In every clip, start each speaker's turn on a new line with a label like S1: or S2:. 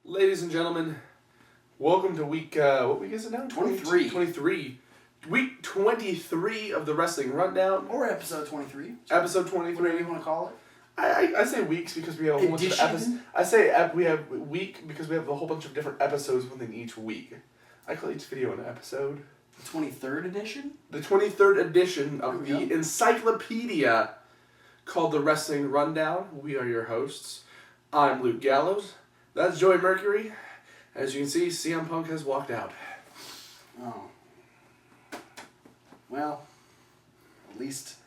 S1: Ladies and gentlemen, welcome to week, what week is it now?
S2: 23.
S1: 23. Week 23 of the Wrestling Rundown.
S2: Or episode 23.
S1: Episode 23.
S2: Whatever you want to call it.
S1: I say weeks because we have a whole bunch of episodes. I say we have week because we have a whole bunch of different episodes within each week. I call each video an episode.
S2: The 23rd edition?
S1: The 23rd edition of the encyclopedia called the Wrestling Rundown. We are your hosts. I'm Luke Gallows. That's Joey Mercury. As you can see, CM Punk has walked out.
S2: Oh. Well, at least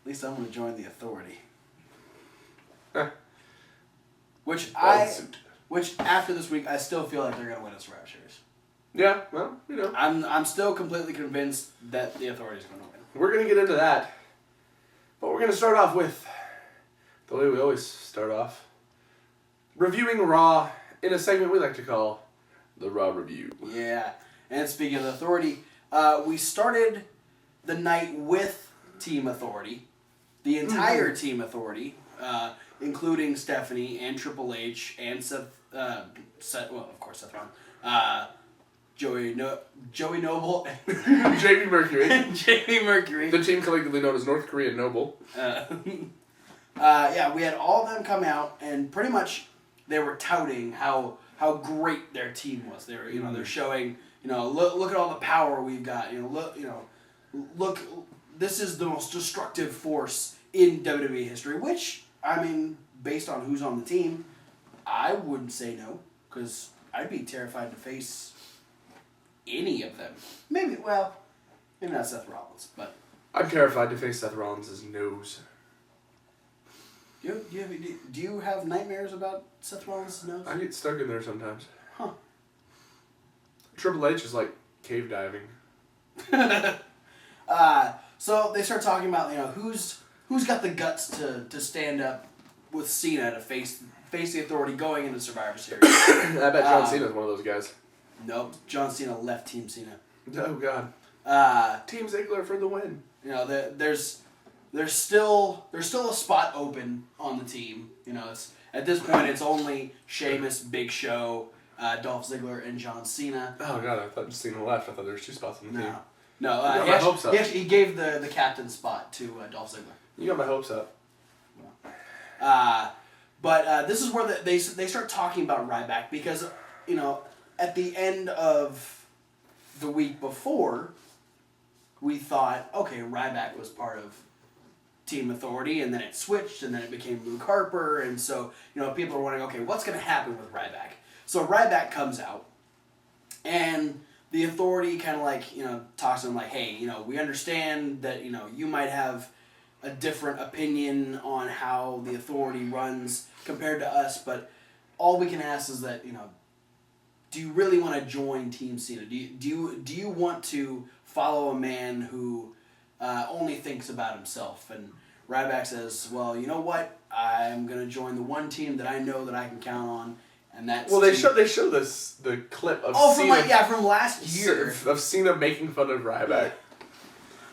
S2: I'm going to join the Authority. Which after this week, I still feel like they're going to win a Survivor Series.
S1: Yeah, well, you know.
S2: I'm still completely convinced that the Authority is going to win.
S1: We're going to get into that. But we're going to start off with the way we always start off. Reviewing Raw in a segment we like to call the Raw Review.
S2: Yeah. And speaking of the Authority, we started the night with Team Authority. The entire Team Authority, including Stephanie and Triple H and Seth Rollins, Joey Noble,
S1: Jamie Mercury.
S2: Jamie Mercury.
S1: The team collectively known as North Korean Noble.
S2: Yeah, we had all of them come out, and pretty much they were touting how great their team was. They were, they're showing, look at all the power we've got. Look, this is the most destructive force in WWE history. Which, I mean, based on who's on the team, I wouldn't say no, because I'd be terrified to face any of them. Maybe not Seth Rollins, but
S1: I'm terrified to face Seth Rollins' nose.
S2: Do you have nightmares about Seth Rollins' nose?
S1: I get stuck in there sometimes.
S2: Huh.
S1: Triple H is like cave diving.
S2: So they start talking about who's got the guts to stand up with Cena to face the Authority going into Survivor Series.
S1: I bet John Cena's one of those guys.
S2: Nope, John Cena left Team Cena.
S1: Oh God. Team Ziggler for the win.
S2: There's still a spot open on the team. At this point it's only Sheamus, Big Show, Dolph Ziggler, and John Cena.
S1: Oh God, I thought Cena left. I thought there was two spots on the team.
S2: No, he gave the captain spot to Dolph Ziggler.
S1: You got my hopes up.
S2: But this is where they start talking about Ryback because, at the end of the week before, we thought, okay, Ryback was part of Team Authority, and then it switched, and then it became Luke Harper, and so, people are wondering, okay, what's going to happen with Ryback? So Ryback comes out, and the Authority kind of talks to him like, hey, we understand that, you might have a different opinion on how the Authority runs compared to us, but all we can ask is that, do you really want to join Team Cena? Do you want to follow a man who only thinks about himself? And Ryback says, well, you know what? I'm going to join the one team that I know that I can count on, and that's...
S1: Well, they show the clip of Cena...
S2: from last year.
S1: Of Cena making fun of Ryback.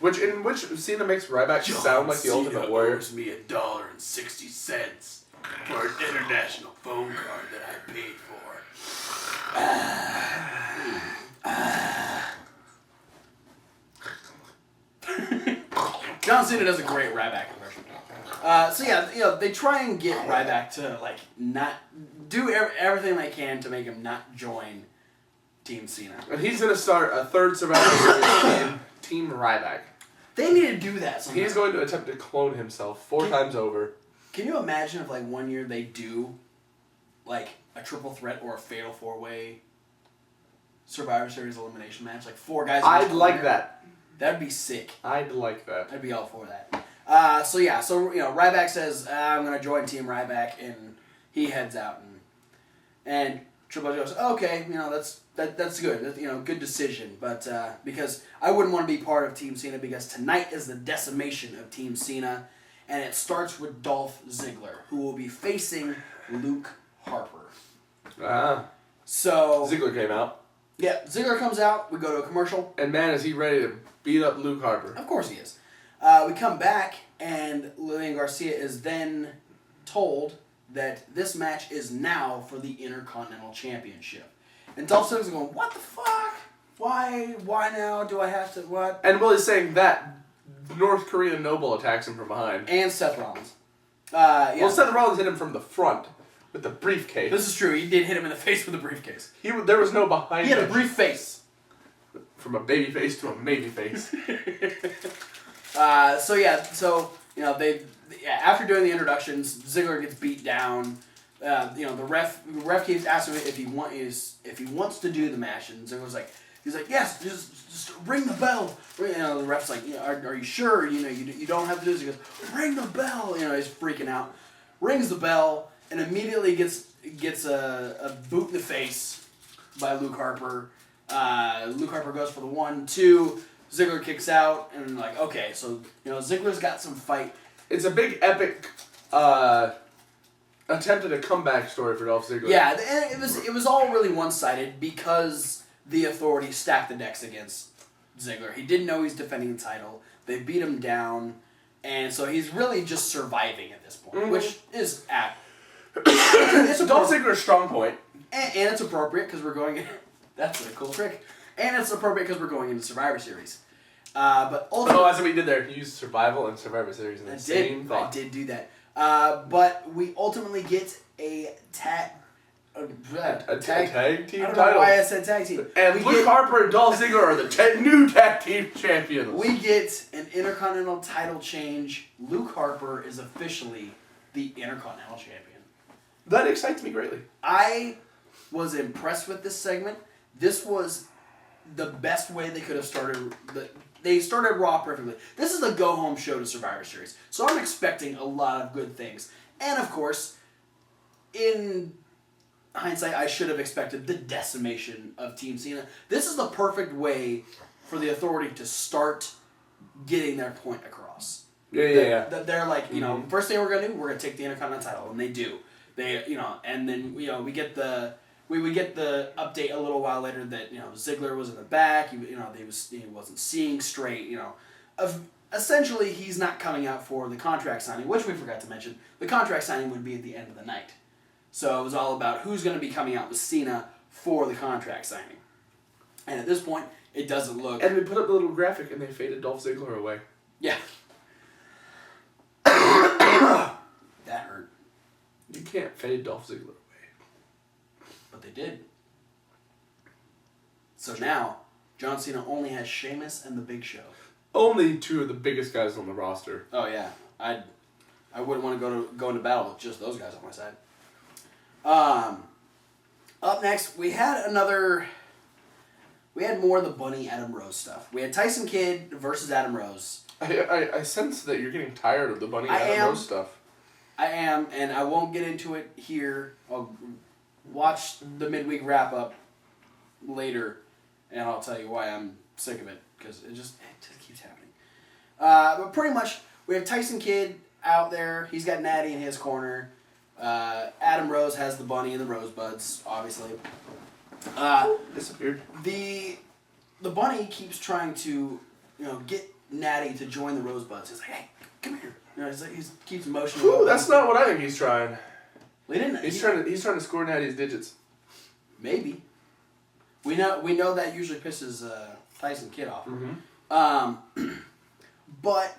S1: In which Cena makes Ryback sound like the Ultimate Warrior.
S2: Owes me $1.60 for an international phone card that I paid for. John Cena does a great Ryback impression. They try and get Ryback to not do everything they can to make him not join Team Cena.
S1: And he's gonna start a third Survivor Series in Team Ryback.
S2: They need to do that sometime.
S1: He's going to attempt to clone himself 4 times over.
S2: Can you imagine if one year they do a triple threat or a fatal 4-way Survivor Series elimination match? 4 guys.
S1: I'd like that.
S2: That'd be sick.
S1: I'd like that.
S2: I'd be all for that. So Ryback says, I'm going to join Team Ryback, and he heads out. And Triple H goes, okay, that's good. That's, good decision. But because I wouldn't want to be part of Team Cena because tonight is the decimation of Team Cena. And it starts with Dolph Ziggler, who will be facing Luke Harper. So
S1: Ziggler came out.
S2: Yeah, Ziggler comes out. We go to a commercial.
S1: And man, is he ready to beat up Luke Harper.
S2: Of course he is. We come back, and Lillian Garcia is then told that this match is now for the Intercontinental Championship. And Dolph Ziggler's going, what the fuck? Why now? Do I have to, what?
S1: And Willie's saying that North Korean noble attacks him from behind.
S2: And Seth Rollins. Yeah.
S1: Well, Seth Rollins hit him from the front with the briefcase.
S2: This is true. He did hit him in the face with a briefcase.
S1: There was no behind.
S2: He had a brief face.
S1: From a baby face to a maybe face.
S2: After doing the introductions, Ziggler gets beat down. The ref keeps asking him if he wants to do the match, and Ziggler's like, he's like, yes, just ring the bell. The ref's like, are you sure? You don't have to do this. He goes, ring the bell. He's freaking out. Rings the bell and immediately gets a boot in the face by Luke Harper. Luke Harper goes for the 1-2. Ziggler kicks out, and like, okay, so Ziggler's got some fight.
S1: It's a big epic attempt at a comeback story for Dolph Ziggler.
S2: Yeah, and it was all really one-sided because the Authority stacked the decks against Ziggler. He didn't know he's defending the title. They beat him down, and so he's really just surviving at this point, which is it's
S1: Dolph Ziggler's strong point,
S2: and it's appropriate because we're going. That's a cool trick, and it's appropriate because we're going into Survivor Series. But ultimately,
S1: that's what we did there. You used Survival and Survivor Series in the same thought.
S2: I did do that. But we ultimately get a tag
S1: team
S2: I don't
S1: title.
S2: know why I said tag team.
S1: And Luke Harper and Dolph Ziggler are the new tag team champions.
S2: We get an Intercontinental title change. Luke Harper is officially the Intercontinental champion.
S1: That excites me greatly.
S2: I was impressed with this segment. This was the best way they could have started. They started Raw perfectly. This is a go-home show to Survivor Series, so I'm expecting a lot of good things. And of course, in hindsight, I should have expected the decimation of Team Cena. This is the perfect way for the Authority to start getting their point across.
S1: Yeah.
S2: They're like, first thing we're gonna do, we're gonna take the Intercontinental title, and they do. And then we get the. We would get the update a little while later that Ziggler was in the back. He wasn't seeing straight. Essentially he's not coming out for the contract signing, which we forgot to mention. The contract signing would be at the end of the night, so it was all about who's going to be coming out with Cena for the contract signing. And at this point, it doesn't look.
S1: And they put up the little graphic and they faded Dolph Ziggler away.
S2: Yeah. That hurt.
S1: You can't fade Dolph Ziggler.
S2: But they did. So now, John Cena only has Sheamus and The Big Show.
S1: Only two of the biggest guys on the roster.
S2: Oh yeah, I wouldn't want to go into battle with just those guys on my side. Up next, we had more of the Bunny Adam Rose stuff. We had Tyson Kidd versus Adam Rose.
S1: I sense that you're getting tired of the Bunny Adam Rose stuff.
S2: I am, and I won't get into it here. I'll watch the midweek wrap-up later, and I'll tell you why I'm sick of it, because it just keeps happening. But pretty much, we have Tyson Kidd out there. He's got Natty in his corner. Adam Rose has the Bunny and the Rosebuds, obviously.
S1: Disappeared.
S2: The Bunny keeps trying to, get Natty to join the Rosebuds. He's like, hey, come here. He keeps motioning.
S1: Ooh, that's not what I think he's trying.
S2: We didn't.
S1: He's trying to score Natty's digits.
S2: Maybe. We know that usually pisses Tyson Kidd off.
S1: Mm-hmm.
S2: But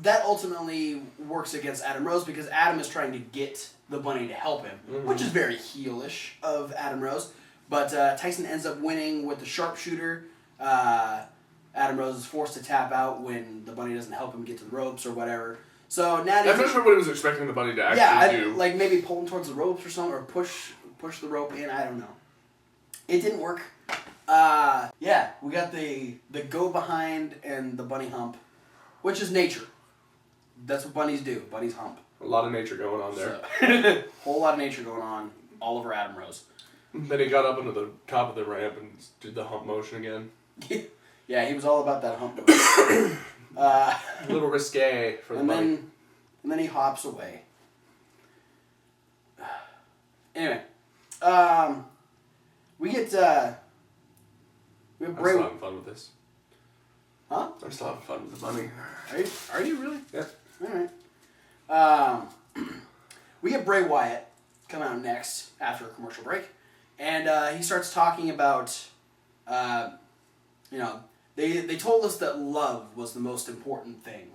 S2: that ultimately works against Adam Rose because Adam is trying to get the Bunny to help him, which is very heelish of Adam Rose. But Tyson ends up winning with the sharpshooter. Adam Rose is forced to tap out when the Bunny doesn't help him get to the ropes or whatever. So Natty.
S1: I'm not sure what he was expecting the Bunny to actually do.
S2: Like maybe pull him towards the ropes or something, or push the rope in. I don't know. It didn't work. We got the go behind and the bunny hump, which is nature. That's what bunnies do. Bunnies hump.
S1: A lot of nature going on there.
S2: So, whole lot of nature going on all over Adam Rose.
S1: Then he got up into the top of the ramp and did the hump motion again.
S2: Yeah, he was all about that hump motion.
S1: A little risque for the bunny.
S2: And then he hops away. Anyway, we get
S1: I'm still having fun with this.
S2: Huh?
S1: I'm still having fun with the bunny.
S2: Are you really?
S1: Yeah.
S2: All right. we get Bray Wyatt come out next after a commercial break, and he starts talking about, they told us that love was the most important thing.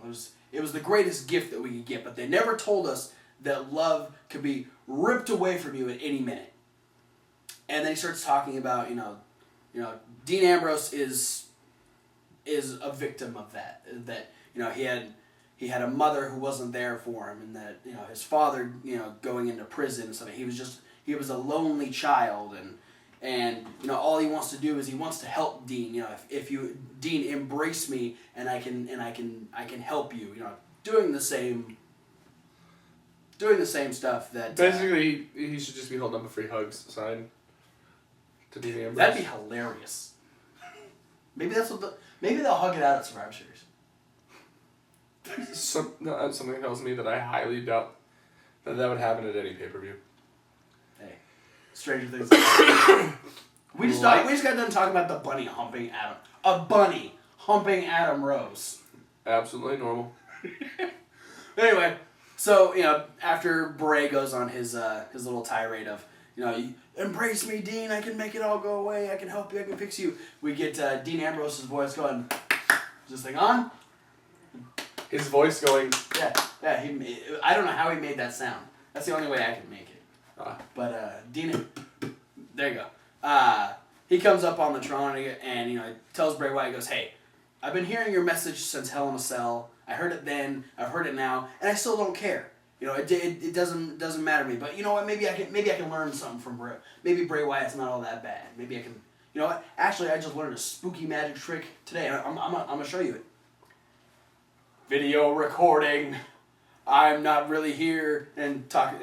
S2: It was the greatest gift that we could get, but they never told us that love could be ripped away from you at any minute. And then he starts talking about, Dean Ambrose is a victim of that. That, he had a mother who wasn't there for him, and that, his father, going into prison, so he was a lonely child, and all he wants to do is he wants to help Dean. If you, Dean, embrace me, and I can help you. Doing the same stuff that
S1: basically he should just be holding up a free hugs sign to Dean Ambrose.
S2: That'd be hilarious. Maybe they'll hug it out at Survivor Series.
S1: Something tells me that I highly doubt that would happen at any pay-per-view.
S2: Hey, Stranger Things. we just got done talking about the bunny humping Adam. A bunny humping Adam Rose.
S1: Absolutely normal.
S2: Anyway, so after Bray goes on his little tirade of you embrace me, Dean. I can make it all go away. I can help you. I can fix you. We get Dean Ambrose's voice going. Is this thing on?
S1: His voice going.
S2: Yeah. I don't know how he made that sound. That's the only way I can make it. But Dean, there you go. He comes up on the Tron and tells Bray Wyatt, he goes, "Hey, I've been hearing your message since Hell in a Cell. I heard it then. I've heard it now, and I still don't care. It doesn't matter to me. But you know what? Maybe I can learn something from Bray. Maybe Bray Wyatt's not all that bad. Maybe I can. You know what? Actually, I just learned a spooky magic trick today. I'm gonna show you it. Video recording. I'm not really here and talking.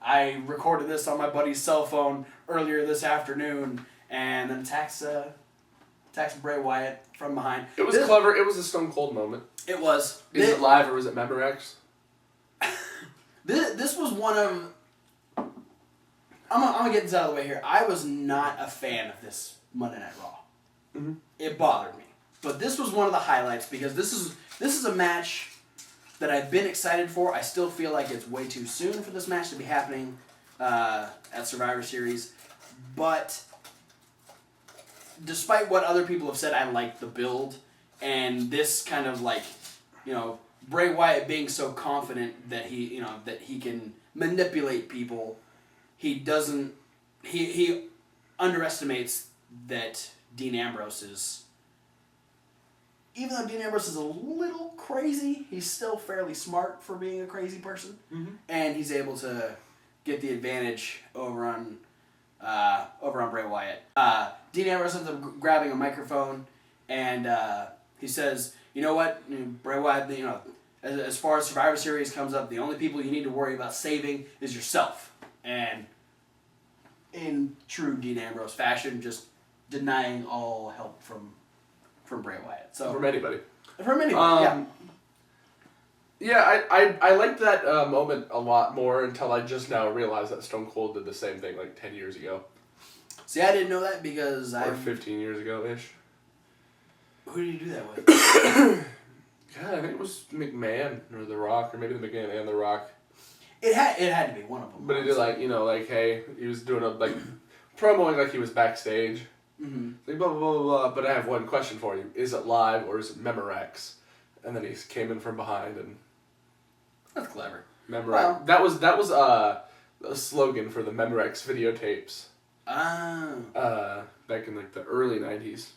S2: I recorded this on my buddy's cell phone earlier this afternoon, and then attacks Bray Wyatt from behind.
S1: It was clever. It was a Stone Cold moment.
S2: It was.
S1: Is it live or was it Memorex?
S2: This was one of. I'm gonna get this out of the way here. I was not a fan of this Monday Night Raw.
S1: Mm-hmm.
S2: It bothered me, but this was one of the highlights because this is a match that I've been excited for. I still feel like it's way too soon for this match to be happening at Survivor Series, but despite what other people have said, I like the build, and this kind of Bray Wyatt being so confident that he can manipulate people. He underestimates that Dean Ambrose is. Even though Dean Ambrose is a little crazy, he's still fairly smart for being a crazy person, and he's able to get the advantage over on Bray Wyatt. Dean Ambrose ends up grabbing a microphone, and he says, "You know what, Bray Wyatt? As far as Survivor Series comes up, the only people you need to worry about saving is yourself." And in true Dean Ambrose fashion, just denying all help from Bray Wyatt. So
S1: from anybody.
S2: Yeah.
S1: Yeah, I liked that moment a lot more until I just now realized that Stone Cold did the same thing 10 years ago.
S2: See, I didn't know that because
S1: Or 15 years ago-ish.
S2: Who did he do that with?
S1: Yeah, I think it was McMahon or The Rock, or maybe the McMahon and The Rock.
S2: It had to be one of them.
S1: But he did hey, he was doing promoing like he was backstage.
S2: Mm-hmm.
S1: Blah, blah, blah, blah, but I have one question for you. Is it live or is it Memorex? And then he came in from behind and...
S2: That's clever.
S1: Memorex.
S2: Well,
S1: that was a slogan for the Memorex videotapes. Back in the early 90s.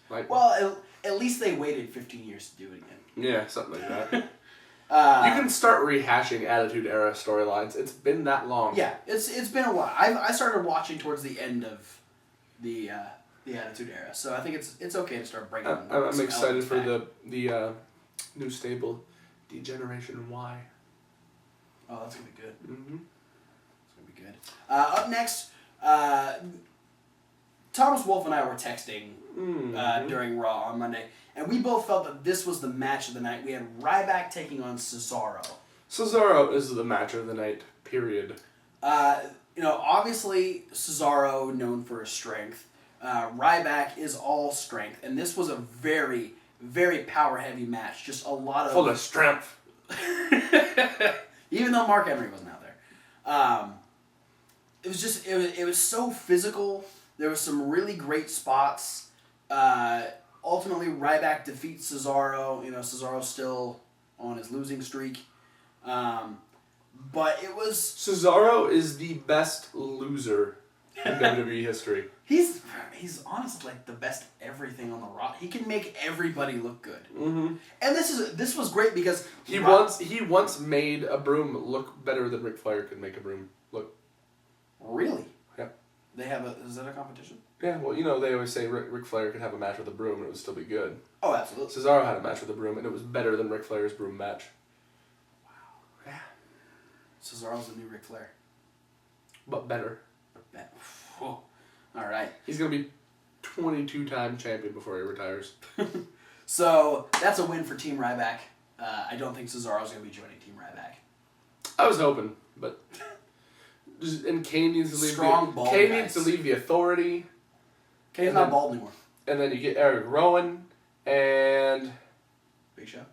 S2: At least they waited 15 years to do it again.
S1: Yeah, something like that. You can start rehashing Attitude Era storylines. It's been that long.
S2: Yeah, it's been a while. I started watching towards the end of the Attitude Era, so I think it's okay to start bringing.
S1: I'm excited for the new stable, Degeneration Y.
S2: Oh, that's gonna be good.
S1: Mm-hmm.
S2: It's gonna be good. Up next, Thomas Wolfe and I were texting during Raw on Monday, and we both felt that this was the match of the night. We had Ryback taking on Cesaro.
S1: Cesaro is the match of the night, period.
S2: Obviously, Cesaro, known for his strength. Ryback is all strength, and this was a very, very power-heavy match. Just a lot of...
S1: Full of strength.
S2: Even though Mark Henry wasn't out there. It was just it was so physical. There was some really great spots. Ultimately, Ryback defeats Cesaro. Cesaro's still on his losing streak. But it was...
S1: Cesaro is the best loser in WWE history.
S2: He's honestly like the best everything on the roster. He can make everybody look good.
S1: Mm-hmm.
S2: And this was great because...
S1: He once made a broom look better than Ric Flair could make a broom look.
S2: Really?
S1: Yeah.
S2: They have is that a competition?
S1: Yeah, well, they always say Ric Flair could have a match with a broom and it would still be good.
S2: Oh, absolutely.
S1: Cesaro had a match with a broom and it was better than Ric Flair's broom match.
S2: Wow. Yeah. Cesaro's the new Ric Flair.
S1: But better.
S2: Whoa. All right.
S1: He's going to be 22-time champion before he retires.
S2: So, that's a win for Team Ryback. I don't think Cesaro's going to be joining Team Ryback.
S1: I was hoping, but... And Kane needs to leave.
S2: Kane
S1: needs to leave the Authority.
S2: Kane's not bald anymore.
S1: And then you get Eric Rowan and
S2: Big Show.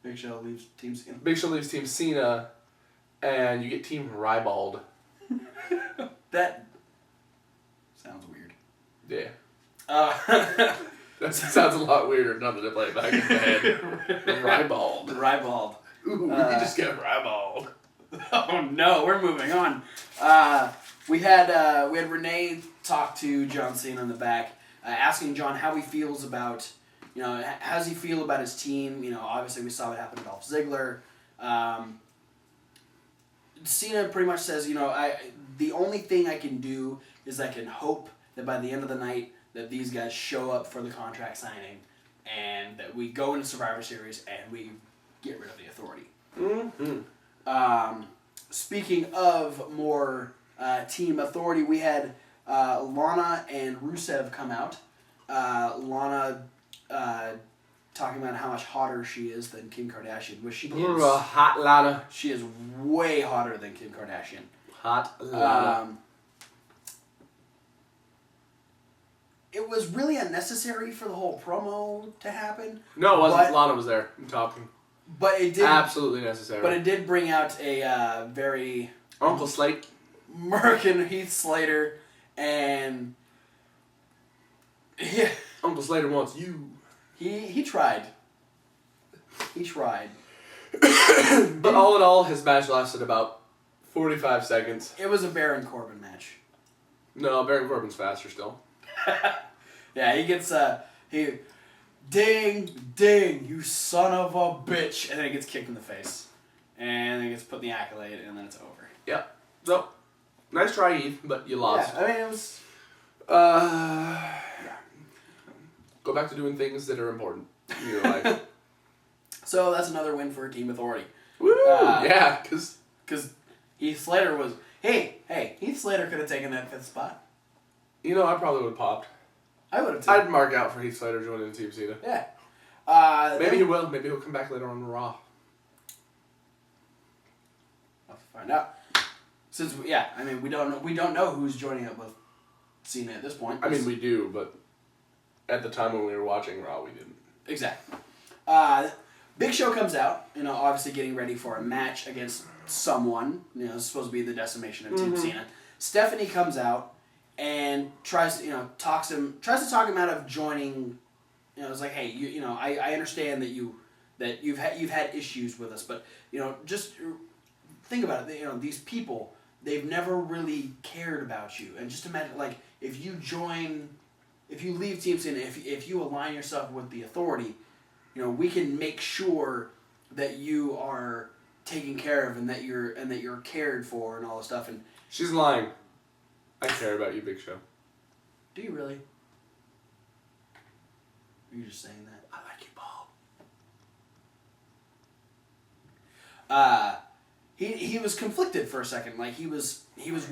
S2: Big Show leaves Team Cena.
S1: Big Show leaves Team Cena, and you get Team Rybald.
S2: That sounds weird.
S1: Yeah. That sounds a lot weirder now that I play it back in my head. Rybald.
S2: Rybald.
S1: Ooh, we just get Rybald.
S2: Oh no, we're moving on. We had Renee talk to John Cena in the back, asking John how he feels about, how does he feel about his team? Obviously we saw what happened to Dolph Ziggler. Cena pretty much says, the only thing I can do is I can hope that by the end of the night that these guys show up for the contract signing and that we go into Survivor Series and we get rid of the Authority.
S1: Mm-hmm.
S2: Speaking of more Team Authority, we had Lana and Rusev come out. Lana talking about how much hotter she is than Kim Kardashian, which she is.
S1: Hot Lana.
S2: She is way hotter than Kim Kardashian.
S1: Hot Lana.
S2: It was really unnecessary for the whole promo to happen.
S1: No, it wasn't. Lana was there talking.
S2: But it did
S1: absolutely necessary.
S2: But it did bring out a very
S1: Uncle Slate,
S2: American Heath Slater, and yeah,
S1: Uncle Slater wants you.
S2: He tried. He tried.
S1: But all in all, his match lasted about 45 seconds.
S2: It was a Baron Corbin match.
S1: No, Baron Corbin's faster still.
S2: Yeah, he gets he. Ding, ding, you son of a bitch. And then he gets kicked in the face. And then he gets put in the accolade, and then it's over.
S1: Yep. So, nice try, Heath, but you lost.
S2: Yeah, I mean, it was...
S1: Yeah. Go back to doing things that are important in your life.
S2: So, that's another win for Team Authority.
S1: Woo! Yeah, because
S2: Heath Slater was... Hey, Heath Slater could have taken that 5th spot.
S1: I probably would have popped.
S2: I would have too.
S1: I'd mark out for Heath Slater joining Team Cena.
S2: Yeah.
S1: Maybe he will. Maybe he'll come back later on Raw.
S2: I'll find out. Since we don't know who's joining up with Cena at this point.
S1: I mean, we do, but at the time when we were watching Raw, we didn't.
S2: Exactly. Big Show comes out, obviously getting ready for a match against someone. It's supposed to be the decimation of Team Cena. Stephanie comes out and tries to talk him out of joining. It's like, hey, I understand that you've had issues with us, but just think about it. These people, they've never really cared about you, and just imagine if you leave Team Cena, if you align yourself with the Authority, we can make sure that you are taken care of and that you're cared for and all this stuff. And
S1: she's lying. I care about you, Big Show.
S2: Do you really? Are you just saying that?
S1: I like you, Paul.
S2: He was conflicted for a second. He was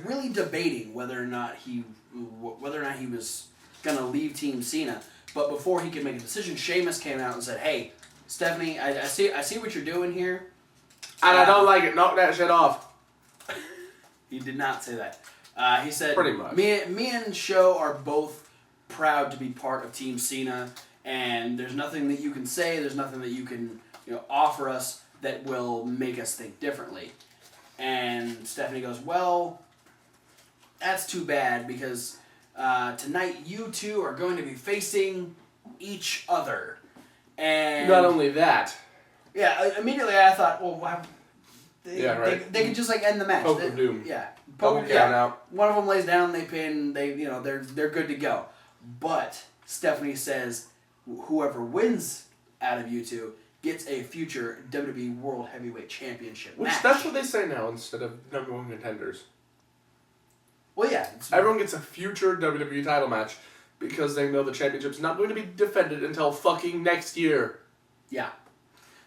S2: really debating whether or not he was gonna leave Team Cena. But before he could make a decision, Sheamus came out and said, "Hey, Stephanie, I see what you're doing here,
S1: and I don't like it. Knock that shit off."
S2: He did not say that. He said,
S1: pretty much.
S2: Me and Show are both proud to be part of Team Cena, and there's nothing that you can say, there's nothing that you can offer us that will make us think differently. And Stephanie goes, well, that's too bad because tonight you two are going to be facing each other. And
S1: not only that.
S2: Yeah, immediately I thought, well, wow. They could just like end the match.
S1: Poke of doom.
S2: Yeah.
S1: Double count out.
S2: One of them lays down, they pin, they're good to go. But Stephanie says whoever wins out of you two gets a future WWE World Heavyweight Championship match.
S1: That's what they say now instead of number one contenders.
S2: Well, yeah.
S1: Everyone gets a future WWE title match because they know the championship's not going to be defended until fucking next year.
S2: Yeah.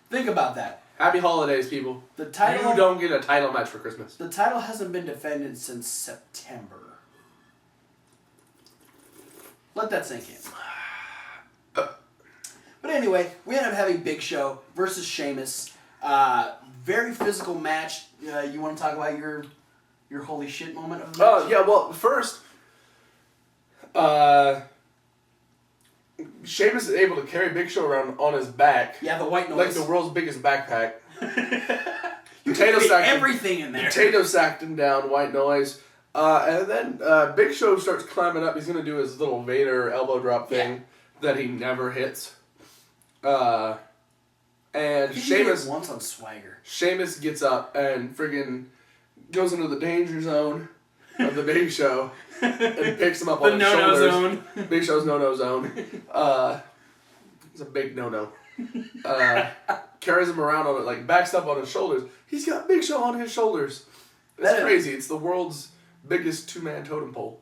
S2: Think about that.
S1: Happy holidays, people.
S2: The title,
S1: you don't get a title match for Christmas.
S2: The title hasn't been defended since September. Let that sink in. But anyway, we end up having Big Show versus Sheamus. Very physical match. You want to talk about your holy shit moment of the match?
S1: Yeah, well, first, Sheamus is able to carry Big Show around on his back.
S2: Yeah, the white noise.
S1: Like the world's biggest backpack.
S2: You can fit everything in there.
S1: Potato sacked him down, white noise. And then Big Show starts climbing up. He's going to do his little Vader elbow drop thing that he never hits. And Sheamus
S2: once on Swagger.
S1: Sheamus gets up and friggin' goes into the danger zone of the Big Show and picks him up on his shoulders.
S2: The no-no zone.
S1: Big Show's no-no zone. It's a big no-no. Carries him around on it, like backs up on his shoulders. He's got Big Show on his shoulders. It's crazy. It's the world's biggest two-man totem pole.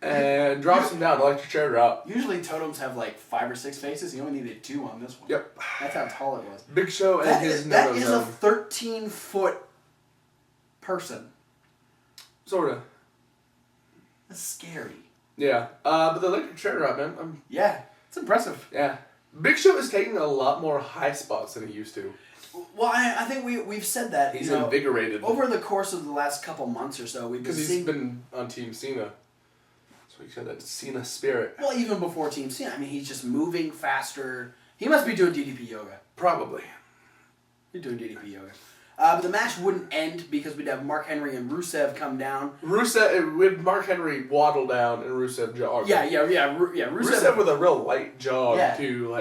S1: And drops him down, electric chair drop.
S2: Usually totems have like 5 or 6 faces. You only needed 2 on this one.
S1: Yep.
S2: That's how tall it was.
S1: Big Show and his no-no zone.
S2: That is a 13-foot person.
S1: Sort of.
S2: That's scary.
S1: Yeah. But the electric chair drop, man.
S2: Yeah. It's impressive.
S1: Yeah. Big Show is taking a lot more high spots than he used to.
S2: Well, I think we've said that.
S1: He's invigorated.
S2: Over the course of the last couple months or so,
S1: because he's been on Team Cena. So he said that Cena spirit.
S2: Well, even before Team Cena, I mean, he's just moving faster. He must be doing DDP yoga.
S1: Probably.
S2: He's doing DDP yoga. But the match wouldn't end because we'd have Mark Henry and Rusev come down.
S1: With Mark Henry waddle down and Rusev jog.
S2: Yeah.
S1: Rusev with a real light jog too.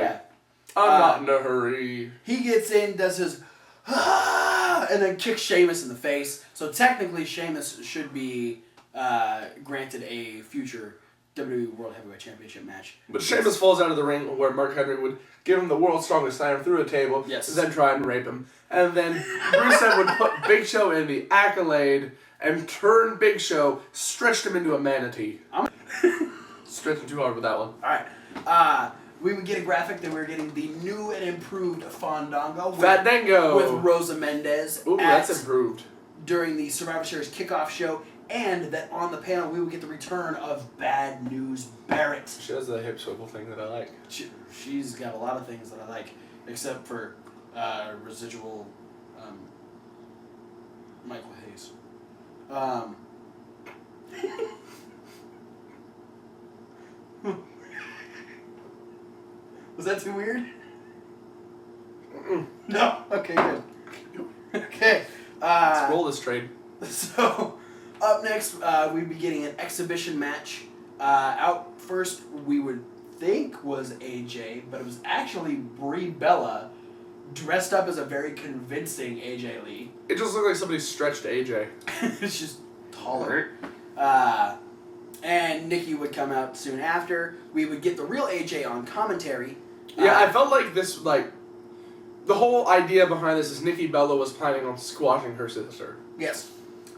S1: I'm not in a hurry.
S2: He gets in, does his and then kicks Sheamus in the face. So technically, Sheamus should be granted a future WWE World Heavyweight Championship match.
S1: But Sheamus falls out of the ring where Mark Henry would give him the world's strongest slam through a table, then try and rape him. And then Rusev would put Big Show in the accolade and turn Big Show, stretched him into a manatee. Stretching too hard with that one.
S2: Alright. We would get a graphic that we were getting the new and improved Fandango.
S1: Fandango!
S2: With Rosa Mendez.
S1: Ooh, that's improved.
S2: During the Survivor Series kickoff show. And that on the panel we would get the return of Bad News Barrett.
S1: She has the hip swivel thing that I like.
S2: She's got a lot of things that I like, except for residual Michael Hayes. Was that too weird?
S1: Mm-mm.
S2: No? Okay, good. Okay.
S1: Let's roll this trade.
S2: So, up next, we'd be getting an exhibition match. Out first, we would think was AJ, but it was actually Brie Bella dressed up as a very convincing AJ Lee.
S1: It just looked like somebody stretched AJ.
S2: It's just taller. And Nikki would come out soon after. We would get the real AJ on commentary.
S1: Yeah, I felt like this, the whole idea behind this is Nikki Bella was planning on squashing her sister.
S2: Yes.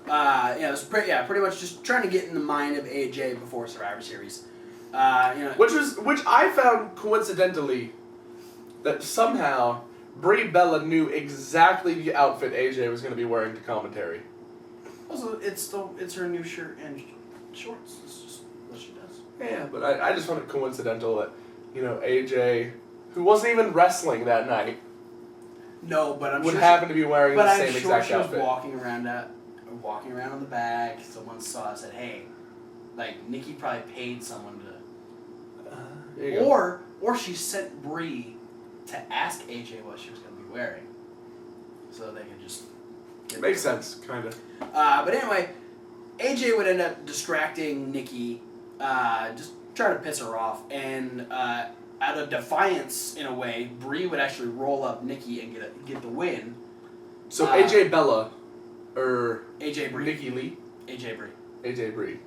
S2: It was pretty much just trying to get in the mind of AJ before Survivor Series.
S1: Which I found coincidentally that somehow Brie Bella knew exactly the outfit AJ was going to be wearing to commentary.
S2: Also, it's her new shirt and shorts. It's just what she does.
S1: Yeah, but I just found it coincidental that AJ, who wasn't even wrestling that night,
S2: no, but I'm
S1: would
S2: sure
S1: happen to be wearing the same
S2: exact
S1: exact
S2: outfit. But I'm sure she was walking around on the back. Someone saw it, said, "Hey, Nikki probably paid someone to." Or she sent Brie to ask AJ what she was going to be wearing, so they could just
S1: It makes sense, kind of.
S2: But anyway, AJ would end up distracting Nikki, just trying to piss her off, and out of defiance, in a way, Brie would actually roll up Nikki and get the win.
S1: So AJ Bella, or
S2: AJ Brie.
S1: Nikki Lee?
S2: AJ Brie.
S1: AJ Brie.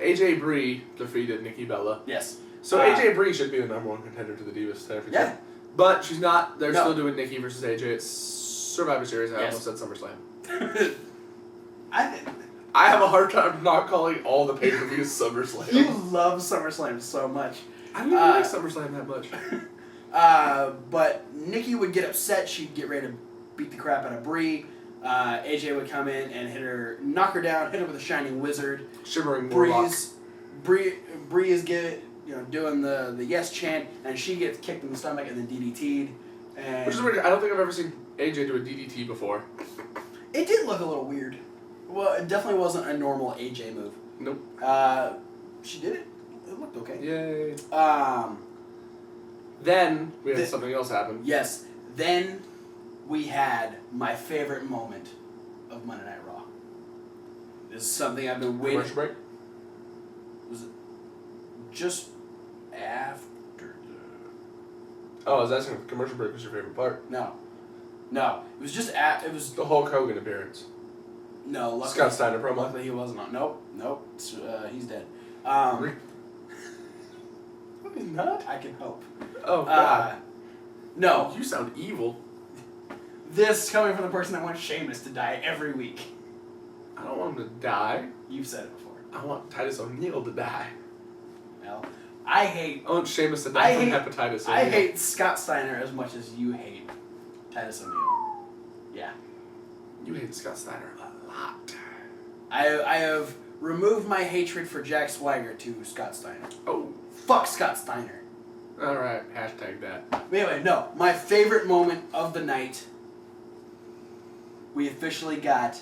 S1: AJ Brie defeated Nikki Bella.
S2: Yes.
S1: So AJ Brie should be the number 1 contender to the Divas title.
S2: Yeah.
S1: But she's not. They're still doing Nikki versus AJ. It's Survivor Series. I almost said SummerSlam. I have a hard time not calling all the pay-per-views SummerSlam.
S2: You love SummerSlam so much.
S1: I don't even like SummerSlam that much.
S2: But Nikki would get upset. She'd get ready to beat the crap out of Brie. AJ would come in and hit her, knock her down, hit her with a shining wizard.
S1: Shimmering warlock.
S2: Brie is doing the yes chant, and she gets kicked in the stomach and then DDT'd. And
S1: which is weird. I don't think I've ever seen AJ do a DDT before.
S2: It did look a little weird. Well, it definitely wasn't a normal AJ move.
S1: Nope.
S2: She did it. It looked okay.
S1: Yay. Then we had something else happen.
S2: Yes. Then we had my favorite moment of Monday Night Raw. This is something I've been waiting.
S1: Commercial break?
S2: Was it just after the...
S1: Oh, I was asking if commercial break was your favorite part.
S2: No. It was just it was
S1: the Hulk Hogan appearance.
S2: No, luckily,
S1: Scott Steiner promo.
S2: Luckily he wasn't on. Nope. He's dead.
S1: He's not?
S2: I can hope.
S1: Oh, God.
S2: No.
S1: You sound evil.
S2: This coming from the person that wants Sheamus to die every week.
S1: I don't want him to die.
S2: You've said it before.
S1: I want Titus O'Neil to die.
S2: Well, I want
S1: Sheamus to die from hepatitis O'Neil.
S2: I hate Scott Steiner as much as you hate Titus O'Neil. Yeah.
S1: You hate Scott Steiner a lot.
S2: I have removed my hatred for Jack Swagger to Scott Steiner.
S1: Oh.
S2: Fuck Scott Steiner.
S1: Alright, hashtag that.
S2: But anyway, no. My favorite moment of the night, we officially got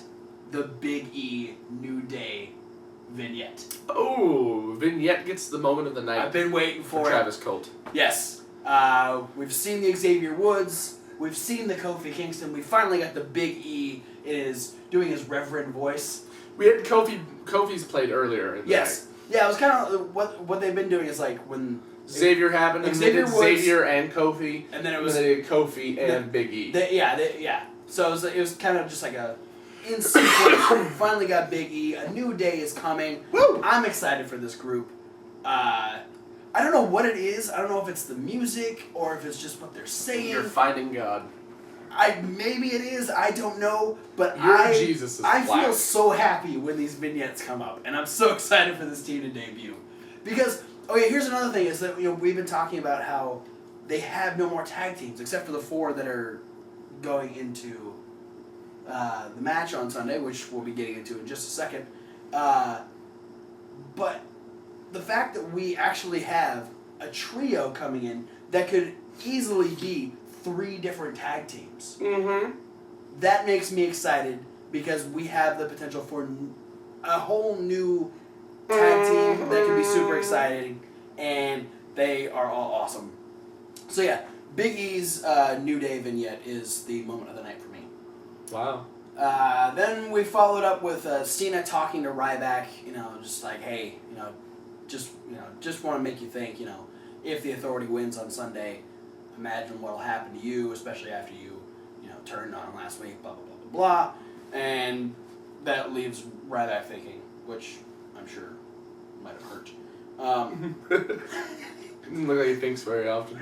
S2: the Big E New Day vignette.
S1: Oh, vignette gets the moment of the night.
S2: I've been waiting for it.
S1: Travis Colt.
S2: Yes. We've seen the Xavier Woods. We've seen the Kofi Kingston. We finally got the Big E doing his reverend voice.
S1: We had Kofi's played earlier in the night.
S2: Yeah, it was kind of what they've been doing is like when
S1: Xavier happened, and they did Xavier and Kofi,
S2: and then it was
S1: they did Kofi and Big E.
S2: So it was kind of just like a in sequence. Finally got Big E. A new day is coming.
S1: Woo!
S2: I'm excited for this group. I don't know what it is. I don't know if it's the music or if it's just what they're saying.
S1: You're finding God.
S2: Maybe it is. I don't know, but
S1: Jesus is
S2: I feel so happy when these vignettes come up, and I'm so excited for this team to debut. Because here's another thing: is that we've been talking about how they have no more tag teams except for the 4 that are going into the match on Sunday, which we'll be getting into in just a second. But the fact that we actually have a trio coming in that could easily be 3 different tag teams.
S1: Mm-hmm.
S2: That makes me excited because we have the potential for a whole new tag team that could be super exciting, and they are all awesome. So yeah, Big E's New Day vignette is the moment of the night for me.
S1: Wow.
S2: Then we followed up with Cena talking to Ryback, just like, hey, just want to make you think, if the Authority wins on Sunday, imagine what'll happen to you, especially after you, turned on him last week, blah, blah, blah, blah, blah. And that leaves Ryback thinking, which I'm sure might have hurt.
S1: Doesn't look like he thinks very often.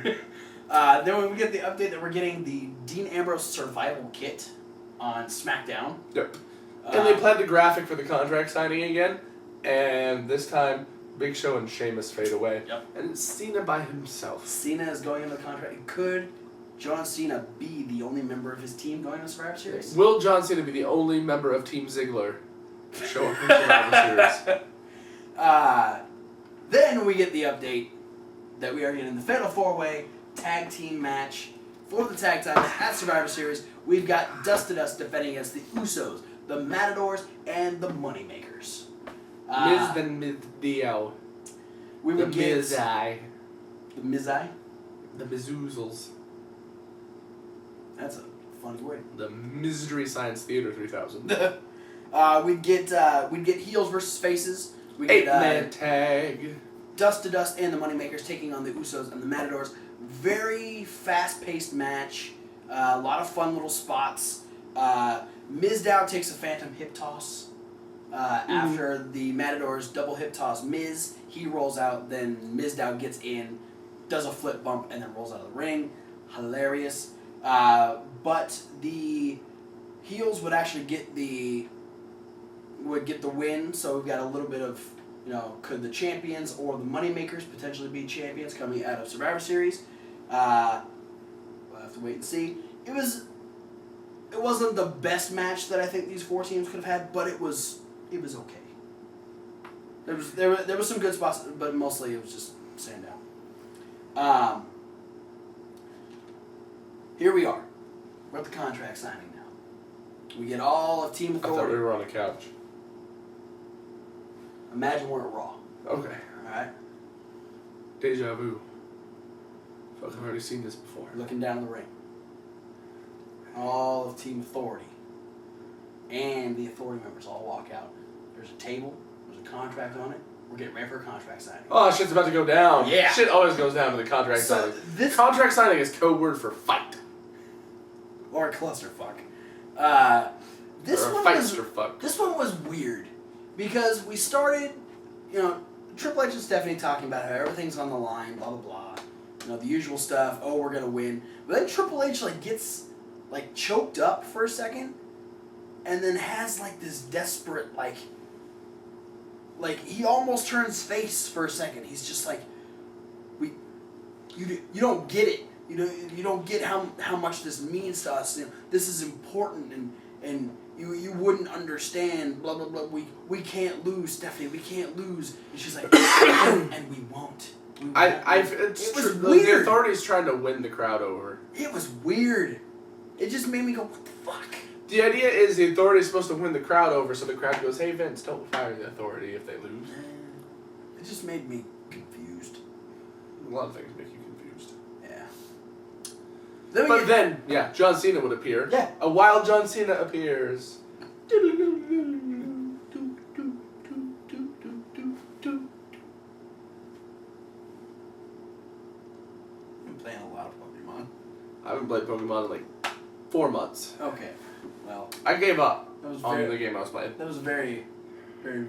S2: Then we get the update that we're getting the Dean Ambrose survival kit on SmackDown.
S1: Yep. And they planned the graphic for the contract signing again, and this time Big Show and Sheamus fade away.
S2: Yep.
S1: And Cena by himself.
S2: Cena is going into the contract. Could John Cena be the only member of his team going to Survivor Series?
S1: Will John Cena be the only member of Team Ziggler to show up in Survivor Series?
S2: Then we get the update that we are getting the Fatal 4-Way Tag Team match for the tag title at Survivor Series. We've got Dust to Dust defending against the Usos, the Matadors, and the Moneymakers.
S1: Miz then Miz DL.
S2: We would get
S1: Mizai.
S2: The Mizai?
S1: The Mizoozles.
S2: That's a funny way.
S1: The Mystery Science Theater 3000.
S2: We'd get heels versus faces. We get
S1: 8-man tag.
S2: Dust to Dust and the Moneymakers taking on the Usos and the Matadors. Very fast-paced match. A lot of fun little spots. Mizdow takes a phantom hip toss. After the Matadors double hip toss Miz, he rolls out, then Mizdow gets in, does a flip bump, and then rolls out of the ring. Hilarious. But the heels would actually get the win, so we've got a little bit of, could the champions or the Moneymakers potentially be champions coming out of Survivor Series? We'll have to wait and see. It wasn't the best match that I think these four teams could have had, but it was okay. There was some good spots, but mostly it was just sand down. Here we are. We're at the contract signing now. We get all of Team Authority.
S1: I thought we were on a couch.
S2: Imagine we're at Raw.
S1: Okay.
S2: Alright?
S1: Deja vu. Fuck, I've already seen this before.
S2: Looking down the ring. All of Team Authority and the Authority members all walk out. There's a table. There's a contract on it. We're getting ready for a contract signing.
S1: Oh, shit's about to go down.
S2: Yeah.
S1: Shit always goes down to the contract signing. Contract signing is code word for fight.
S2: Or a clusterfuck. This one was weird because we started, Triple H and Stephanie talking about how everything's on the line, blah blah blah. The usual stuff. Oh, we're gonna win. But then Triple H gets choked up for a second, and then has this desperate he almost turns face for a second. He's just you don't get it. You don't get how much this means to us. This is important, and you wouldn't understand. Blah blah blah. We can't lose, Stephanie. We can't lose. And she's like, and we won't.
S1: It's true. The Authority's trying to win the crowd over.
S2: It was weird. It just made me go, what the fuck?
S1: The idea is the Authority's supposed to win the crowd over, so the crowd goes, hey Vince, don't fire the Authority if they lose.
S2: It just made me confused.
S1: A lot of things make you confused.
S2: Yeah.
S1: Then, John Cena would appear.
S2: Yeah.
S1: A wild John Cena appears.
S2: Playing a lot of Pokemon.
S1: I haven't played Pokemon in 4 months.
S2: Okay, well.
S1: I gave up on the game I was playing.
S2: That was a very, very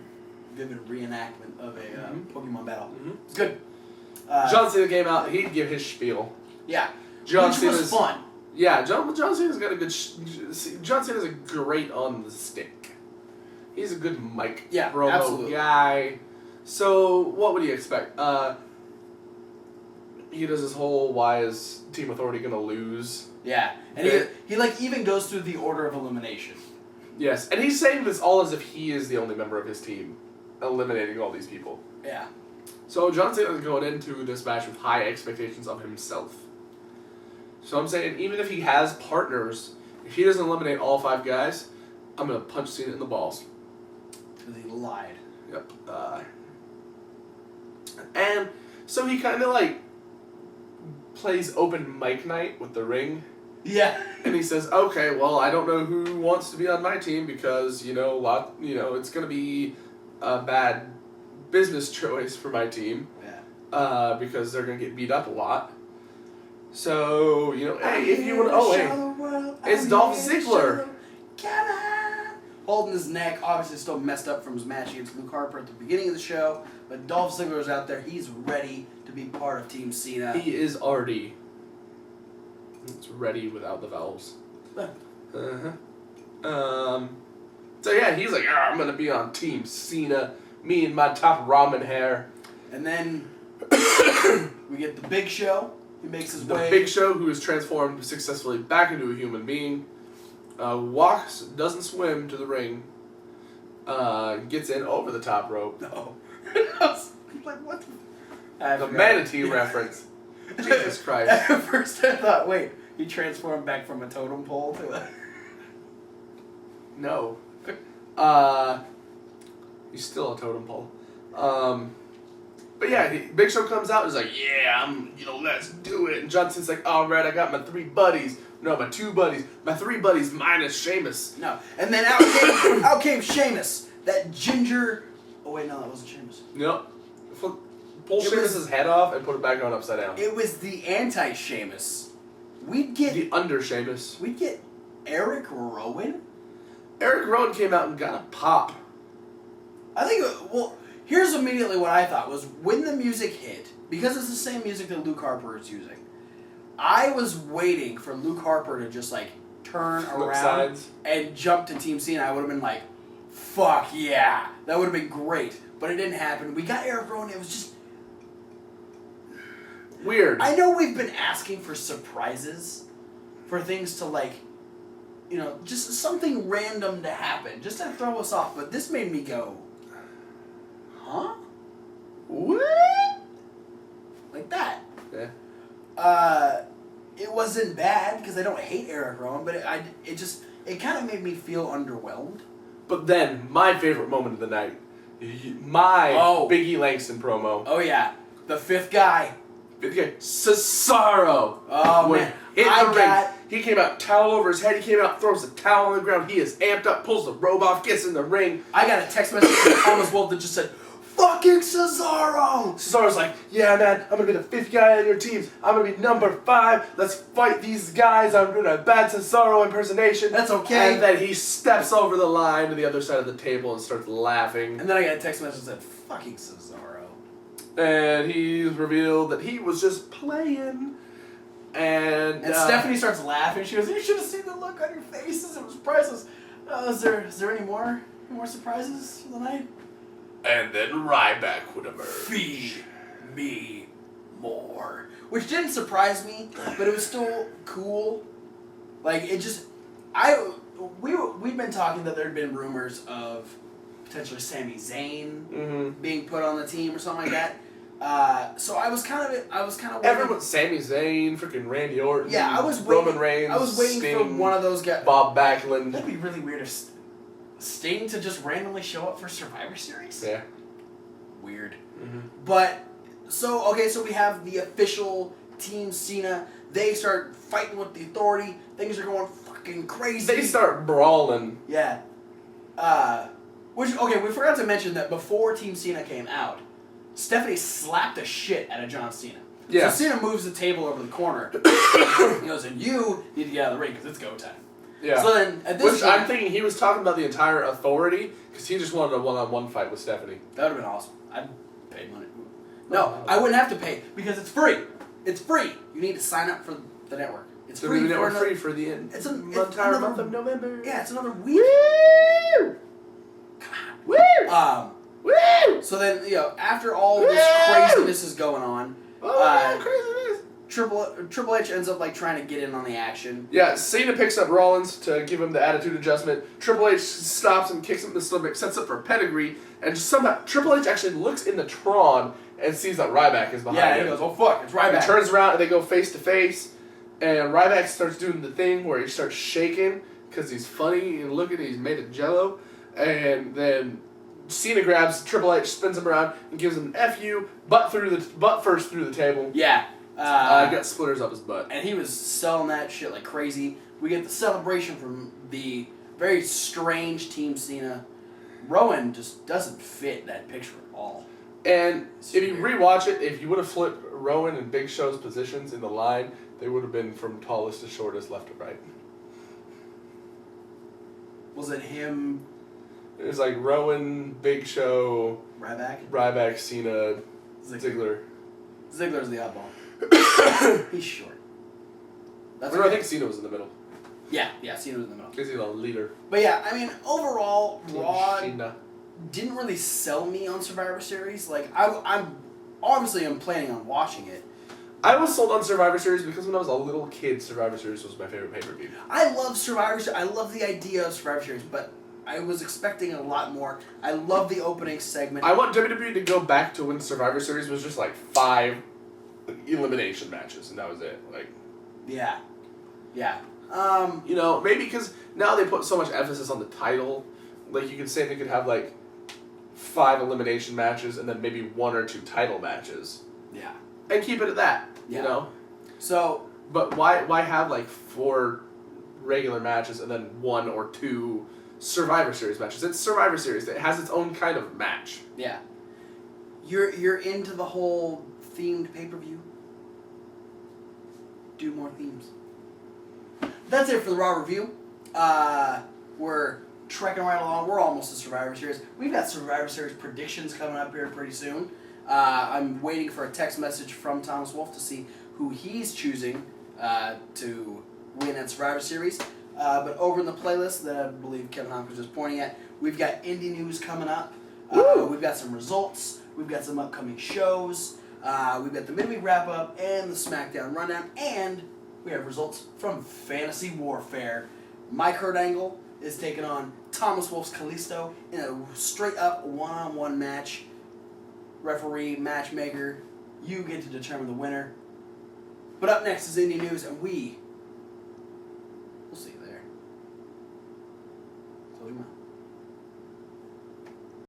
S2: vivid reenactment of a Pokemon battle.
S1: Mm-hmm.
S2: It's good.
S1: John Cena came out, he'd give his spiel.
S2: Yeah,
S1: Which
S2: was fun.
S1: Yeah, John Cena's got a good... John Cena's a great on the stick. He's a good mic promo guy. So, what would you expect? He does this whole, why is Team Authority going to lose?
S2: Yeah, and he even goes through the order of elimination.
S1: Yes, and he's saying this all as if he is the only member of his team, eliminating all these people.
S2: Yeah.
S1: So John Cena is going into this match with high expectations of himself. So I'm saying, even if he has partners, if he doesn't eliminate all 5 guys, I'm going to punch Cena in the balls.
S2: Because he lied.
S1: Yep. And so he kind of plays open mic night with the Ring.
S2: Yeah.
S1: And he says, okay, well, I don't know who wants to be on my team because, it's going to be a bad business choice for my team.
S2: Yeah.
S1: Because they're going to get beat up a lot. So, hey, if you want to... it's Dolph Ziggler.
S2: Come on. Holding his neck, obviously still messed up from his match against Luke Harper at the beginning of the show. But Dolph Ziggler's out there. He's ready to be part of Team Cena.
S1: He is already... It's ready without the vowels. So yeah, he's like, I'm going to be on Team Cena. Me and my top ramen hair.
S2: And then we get the Big Show. He makes his way.
S1: The Big Show, who is transformed successfully back into a human being, walks, doesn't swim to the ring, gets in over the top rope.
S2: No. I was like, what
S1: the manatee reference. Jesus Christ.
S2: At first I thought, wait, he transformed back from a totem pole to a...
S1: No. He's still a totem pole. But yeah, Big Show comes out and is like, yeah, let's do it. And Johnson's like, all right, I got my 3 buddies. No, my 2 buddies. My 3 buddies minus Sheamus.
S2: No. And then out came Sheamus. That ginger... Oh, wait, no, that wasn't Sheamus.
S1: Nope. Pull Sheamus' head off and put it back on upside down.
S2: It was the anti-Sheamus. We'd get...
S1: The under-Sheamus.
S2: We'd get Eric Rowan?
S1: Eric Rowan came out and got a pop.
S2: I think... Well, here's immediately what I thought was when the music hit, because it's the same music that Luke Harper is using, I was waiting for Luke Harper to just, like, turn around
S1: sides.
S2: And jump to Team Cena. I would have been like, fuck yeah. That would have been great. But it didn't happen. We got Eric Rowan. It was just...
S1: Weird.
S2: I know we've been asking for surprises, for things to, like, you know, just something random to happen, just to throw us off. But this made me go, huh?
S1: What?
S2: Like that.
S1: Yeah.
S2: It wasn't bad, because I don't hate Eric Rowan, but it kind of made me feel underwhelmed.
S1: But then, my favorite moment of the night, my Big E Langston promo.
S2: Oh, yeah. The 5th guy.
S1: Cesaro.
S2: Oh, man.
S1: Hit the ring. He came out, towel over his head. He came out, throws the towel on the ground. He is amped up, pulls the robe off, gets in the ring.
S2: I got a text message from Thomas Wolf that just said, fucking Cesaro!
S1: Cesaro's like, yeah, man, I'm going to be the 5th guy on your team. I'm going to be number 5. Let's fight these guys. I'm doing a bad Cesaro impersonation.
S2: That's okay.
S1: And then he steps over the line to the other side of the table and starts laughing.
S2: And then I got a text message that said, fucking Cesaro.
S1: And he's revealed that he was just playing. And
S2: Stephanie starts laughing. She goes, you should have seen the look on your faces. It was priceless. Is there any more surprises for the night?
S1: And then Ryback would emerge.
S2: Feed me more. Which didn't surprise me, but it was still cool. Like, it just... We'd been talking that there had been rumors of potentially Sami Zayn being put on the team or something like that. So I was kind of waiting.
S1: Everyone, Sami Zayn, freaking Randy Orton,
S2: yeah, I was waiting,
S1: Roman Reigns,
S2: I was waiting
S1: Sting,
S2: for one of those guys.
S1: Bob Backlund.
S2: That'd be really weird if Sting to just randomly show up for Survivor Series.
S1: Yeah.
S2: Weird.
S1: Mm-hmm.
S2: But so we have the official Team Cena. They start fighting with the Authority. Things are going fucking crazy.
S1: They start brawling.
S2: Yeah. We forgot to mention that before Team Cena came out, Stephanie slapped the shit out of John Cena.
S1: Yeah.
S2: So Cena moves the table over the corner. He goes, and you need to get out of the ring because it's go time.
S1: Yeah.
S2: So then at this point,
S1: I'm thinking he was talking about the entire Authority because he just wanted a one-on-one fight with Stephanie.
S2: That would have been awesome. I'd pay money. No, I wouldn't have to pay because it's free. It's free. You need to sign up for the network. It's free.
S1: Free for the entire month of November.
S2: Yeah, it's another week.
S1: Woo!
S2: Come on.
S1: Woo! Woo!
S2: So then, after all this craziness is going on,
S1: craziness!
S2: Triple H ends up like trying to get in on the action.
S1: Yeah, Cena picks up Rollins to give him the attitude adjustment. Triple H stops and kicks him in the stomach, sets up for a pedigree, and just somehow Triple H actually looks in the Tron and sees that Ryback is behind him.
S2: Yeah, he goes, oh fuck, it's Ryback.
S1: He turns around and they go face to face, and Ryback starts doing the thing where he starts shaking because he's funny and looking, he's made of jello, and then Cena grabs Triple H, spins him around, and gives him an FU, butt first through the table.
S2: Yeah.
S1: Got splitters up his butt.
S2: And he was selling that shit like crazy. We get the celebration from the very strange Team Cena. Rowan just doesn't fit that picture at all.
S1: And if you rewatch it, if you would have flipped Rowan and Big Show's positions in the line, they would have been from tallest to shortest, left to right.
S2: Was it him?
S1: It was like Rowan, Big Show, Ryback, Cena, Ziggler.
S2: Ziggler's the oddball. He's short.
S1: I think Cena was in the middle.
S2: Yeah, Cena was in the middle.
S1: Because he's a leader.
S2: But yeah, I mean, overall, Raw
S1: Cena
S2: didn't really sell me on Survivor Series. Like, I'm planning on watching it.
S1: I was sold on Survivor Series because when I was a little kid, Survivor Series was my favorite pay-per-view.
S2: I love Survivor Series. I love the idea of Survivor Series, but I was expecting a lot more. I love the opening segment. I
S1: want WWE to go back to when Survivor Series was just like 5 elimination matches, and that was it. Like,
S2: yeah.
S1: Maybe because now they put so much emphasis on the title. Like, you could say they could have like 5 elimination matches and then maybe 1 or 2 title matches.
S2: Yeah.
S1: And keep it at that.
S2: Yeah.
S1: You know.
S2: So
S1: But why have like 4 regular matches and then 1 or 2 Survivor Series matches? It's Survivor Series. It has its own kind of match.
S2: Yeah. You're into the whole themed pay-per-view? Do more themes. That's it for the Raw review. We're trekking right along. We're almost to Survivor Series. We've got Survivor Series predictions coming up here pretty soon. I'm waiting for a text message from Thomas Wolfe to see who he's choosing to win at Survivor Series. But over in the playlist that I believe Kevin Hawk was just pointing at, we've got indie news coming up. We've got some results. We've got some upcoming shows. We've got the midweek wrap-up and the SmackDown rundown. And we have results from Fantasy Warfare. Mike Hurt Angle is taking on Thomas Wolfe's Kalisto in a straight-up one-on-one match. Referee, matchmaker, you get to determine the winner. But up next is indie news, and we